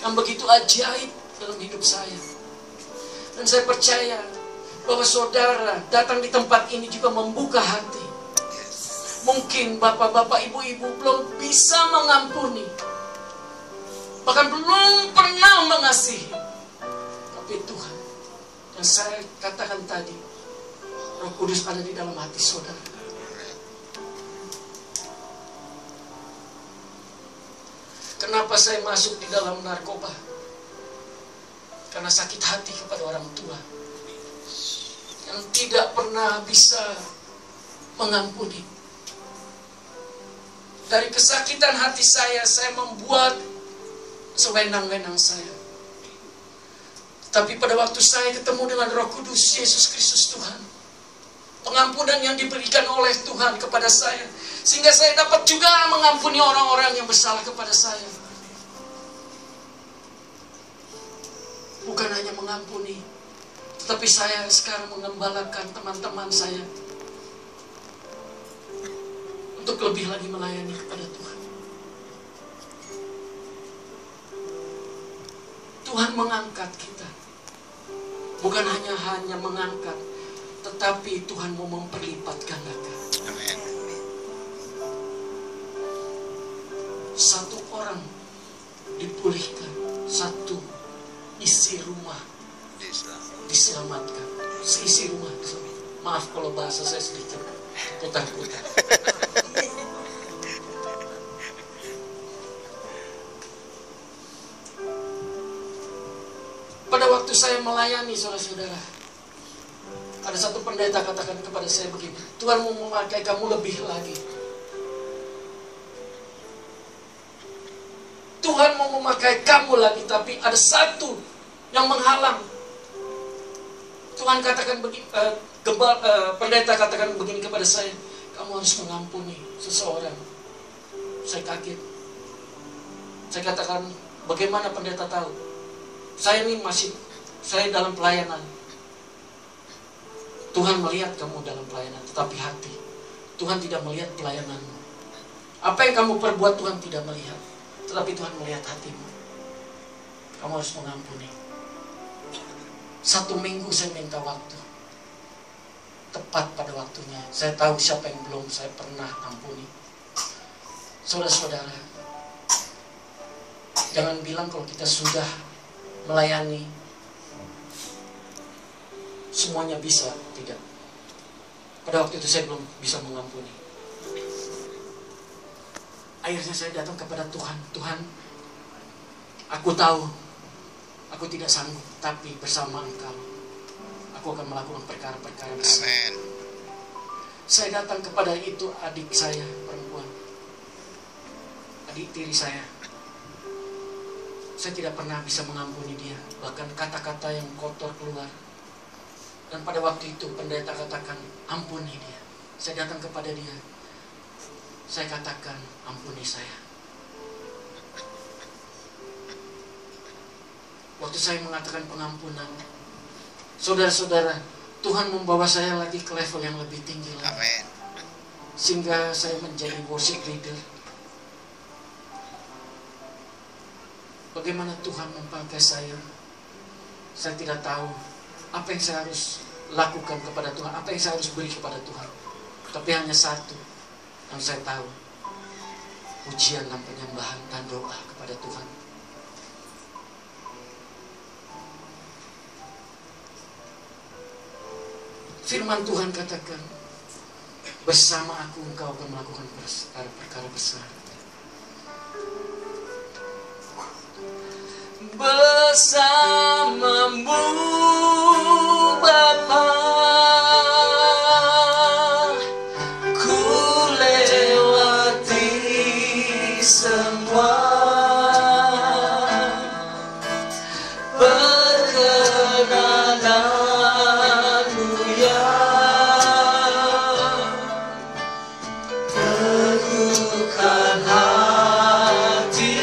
yang begitu ajaib dalam hidup saya. Dan saya percaya bahwa saudara datang di tempat ini juga membuka hati. Mungkin bapak-bapak, ibu-ibu belum bisa mengampuni, bahkan belum pernah mengasihi. Tapi Tuhan, yang saya katakan tadi, Roh Kudus ada di dalam hati saudara. Kenapa saya masuk di dalam narkoba? Karena sakit hati kepada orang tua yang tidak pernah bisa mengampuni. Dari kesakitan hati saya membuat sewenang-wenang saya. Tapi pada waktu saya ketemu dengan Roh Kudus, Yesus Kristus Tuhan, pengampunan yang diberikan oleh Tuhan kepada saya, sehingga saya dapat juga mengampuni orang-orang yang bersalah kepada saya. Bukan hanya mengampuni, tetapi saya sekarang mengembalakan teman-teman saya untuk lebih lagi melayani kepada Tuhan. Tuhan mengangkat kita. Bukan hanya mengangkat, tetapi Tuhan mau memperlipat gandakan. Amin. Satu orang dipulihkan, satu isi rumah diselamatkan. Seisi rumah diselamatkan. Maaf kalau bahasa saya sedikit putar-putar. Pada waktu saya melayani saudara-saudara, ada satu pendeta katakan kepada saya begini, Tuhan mau memakai kamu lebih lagi. Tuhan mau memakai kamu lagi, tapi ada satu yang menghalang. Tuhan katakan begini, pendeta katakan begini kepada saya, kamu harus mengampuni seseorang. Saya kaget. Saya katakan, bagaimana pendeta tahu? Saya dalam pelayanan. Tuhan melihat kamu dalam pelayanan, tetapi hati Tuhan tidak melihat pelayananmu. Apa yang kamu perbuat Tuhan tidak melihat, tetapi Tuhan melihat hatimu. Kamu harus mengampuni. 1 minggu saya minta waktu. Tepat pada waktunya. Saya tahu siapa yang belum saya pernah ampuni. Saudara-saudara, jangan bilang kalau kita sudah melayani semuanya bisa. Tidak. Pada waktu itu saya belum bisa mengampuni. Akhirnya saya datang kepada Tuhan. Tuhan, aku tahu aku tidak sanggup, tapi bersama Engkau aku akan melakukan perkara-perkara besar. Amen. Saya datang kepada itu adik saya perempuan, adik tiri saya. Saya tidak pernah bisa mengampuni dia, bahkan kata-kata yang kotor keluar. Dan pada waktu itu pendeta katakan, ampuni dia. Saya datang kepada dia, saya katakan, ampuni saya. Waktu saya mengatakan pengampunan, saudara-saudara, Tuhan membawa saya lagi ke level yang lebih tinggi lagi. Amin. Sehingga saya menjadi worship leader. Bagaimana Tuhan memakai saya tidak tahu apa yang saya harus lakukan kepada Tuhan, apa yang saya harus beri kepada Tuhan. Tapi hanya satu yang saya tahu, pujian dan penyembahan dan doa kepada Tuhan. Firman Tuhan katakan, bersama aku engkau akan melakukan perkara besar. Bersamamu Bapa, ku lewati semua perkenananmu ya, teguhkan hatiku.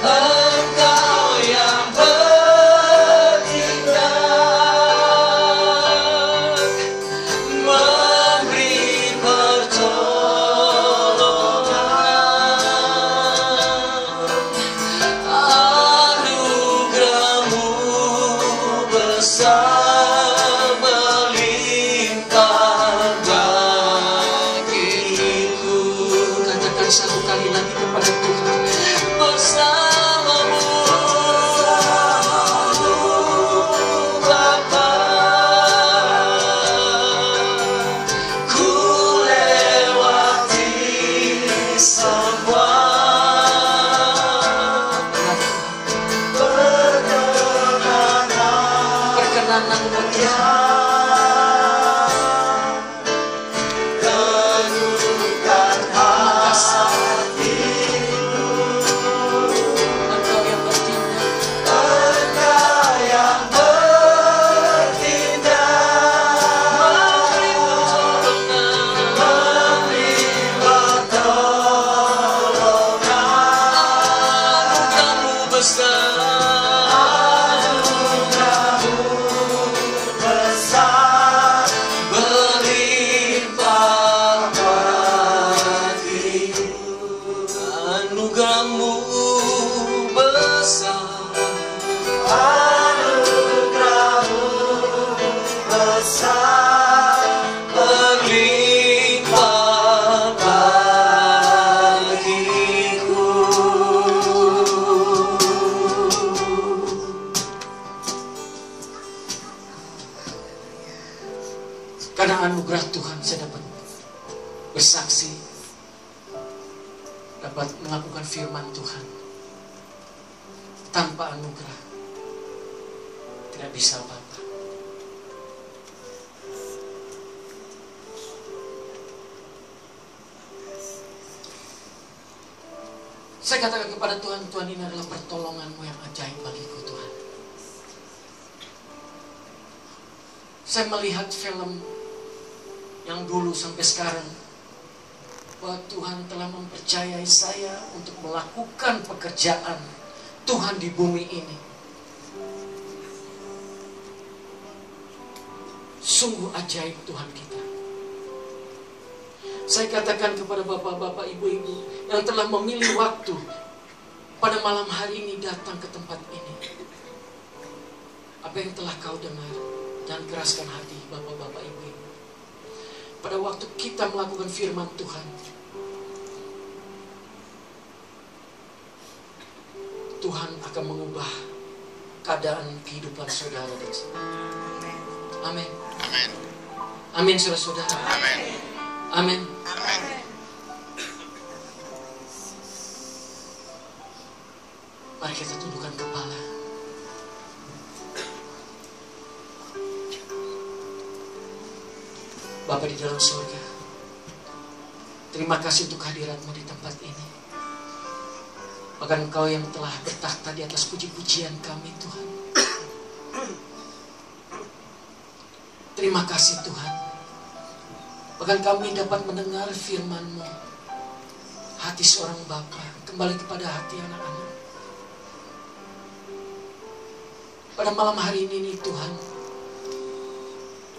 Engkau yang bertindak, memberi pertolongan katakan satu kali lagi kepada Tuhan. Bersamamu Bapa, ku lewati semua perkenanan-Mu Tuhan. Karena anugerah Tuhan saya dapat bersaksi, dapat melakukan firman Tuhan. Tanpa anugerah tidak bisa apa-apa. Saya katakan kepada Tuhan, Tuhan ini adalah pertolongan-Mu yang ajaib bagiku Tuhan. Saya melihat film yang dulu sampai sekarang, bahwa Tuhan telah mempercayai saya untuk melakukan pekerjaan Tuhan di bumi ini. Sungguh ajaib Tuhan kita. Saya katakan kepada bapak-bapak, ibu-ibu yang telah memilih waktu pada malam hari ini datang ke tempat ini. Apa yang telah kau dengar, jangan keraskan hati bapak-bapak, ibu-ibu. Pada waktu kita melakukan firman Tuhan, Tuhan akan mengubah keadaan kehidupan saudara dan saudara. Amin. Amin. Amin, saudara-saudara. Amin. Amin. Amin. Mari kita tundukkan kepala. Bapa di dalam surga, terima kasih untuk hadirat-Mu di tempat ini. Bahkan Engkau yang telah bertakhta di atas puji-pujian kami Tuhan. Terima kasih Tuhan. Bahkan kami dapat mendengar firman-Mu. Hati seorang bapa kembali kepada hati anak-anak. Pada malam hari ini Tuhan,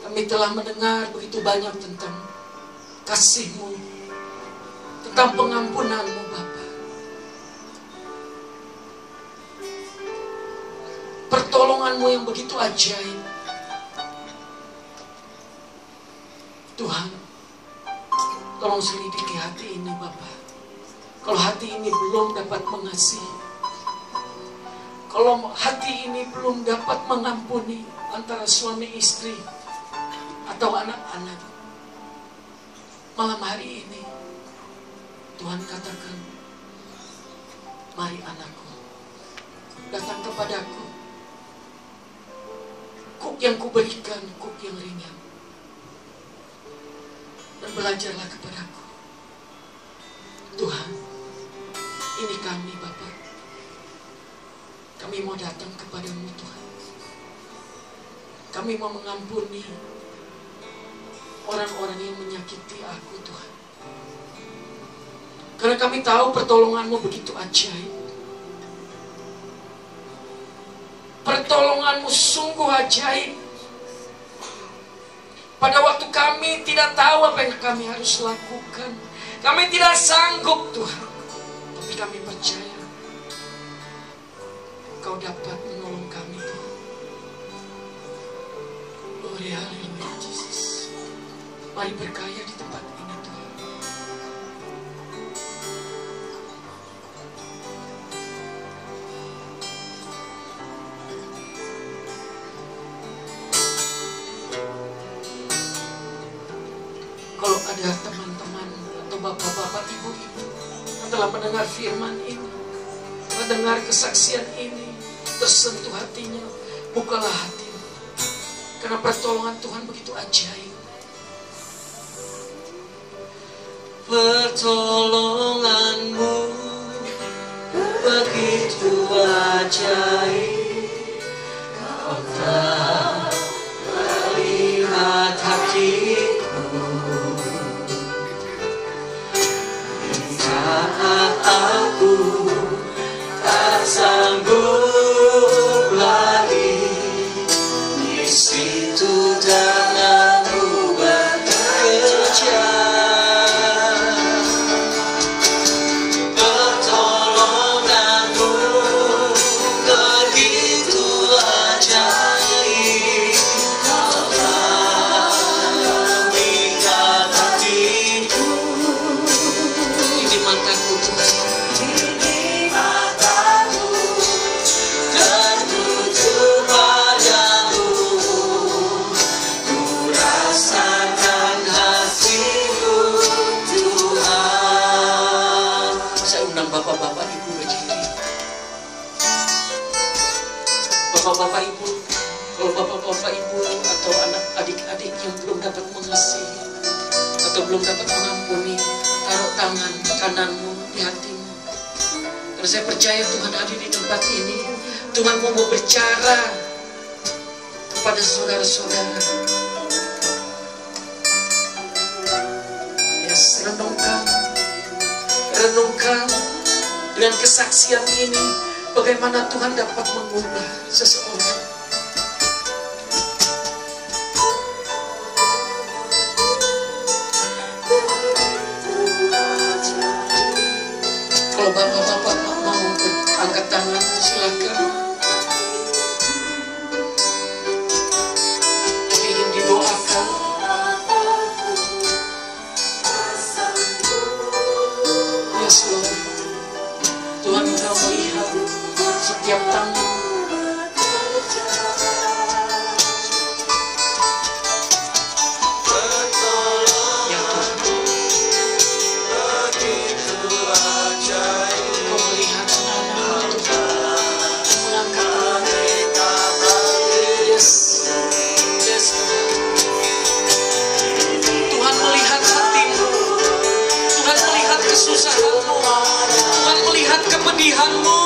kami telah mendengar begitu banyak tentang kasih-Mu, tentang pengampunan-Mu Bapa. Pertolongan-Mu yang begitu ajaib. Tuhan, tolong selidiki hati ini Bapa. Kalau hati ini belum dapat mengasihi, kalau hati ini belum dapat mengampuni antara suami istri atau anak-anak, malam hari ini Tuhan katakan, mari anakku, datang kepadaku. Kuk yang kuberikan, kuk yang ringan, dan belajarlah kepadaku. Tuhan, ini kami Bapa, kami mau datang kepadamu Tuhan. Kami mau mengampuni orang-orang yang menyakiti aku Tuhan. Karena kami tahu pertolongan-Mu begitu ajaib. Pertolongan-Mu sungguh ajaib. Pada waktu kami tidak tahu apa yang kami harus lakukan, kami tidak sanggup Tuhan, tapi kami percaya Kau dapat menolong kami Tuhan. Glory haleluya Jesus. Mari berkaya di tempat ini Tuhan. atau bapak-bapak, ibu-ibu yang telah mendengar firman ini, mendengar kesaksian ini, tersentuh hatinya, bukalah hatimu. Karena pertolongan Tuhan begitu ajaib. Pertolonganmu begitu ajaib, kau tak melihat hatiku. Saat aku tak sanggup lagi, di situ tanganmu bekerja. Bapak-bapak, ibu berdiri. Bapak-bapak, ibu, kalau bapak-bapak, ibu atau anak adik-adik yang belum dapat mengasihi atau belum dapat mengampuni, taruh tangan kananmu di hatimu. Karena saya percaya Tuhan ada di tempat ini. Tuhan mau berbicara kepada saudara-saudara. Yes, renungkan dengan kesaksian ini, bagaimana Tuhan dapat mengubah seseorang. Kalau bapak-bapak mau angkat tangan, silakan. Ingin didoakan. Yes, Lord. Tuhan Engkau melihat setiap tangan. Ya Tuhan, Engkau melihat anak-anak mengangkat. Yes. Yes. Tuhan melihat hatimu. Tuhan melihat kesusahanmu. Tuhan melihat kepedihanmu.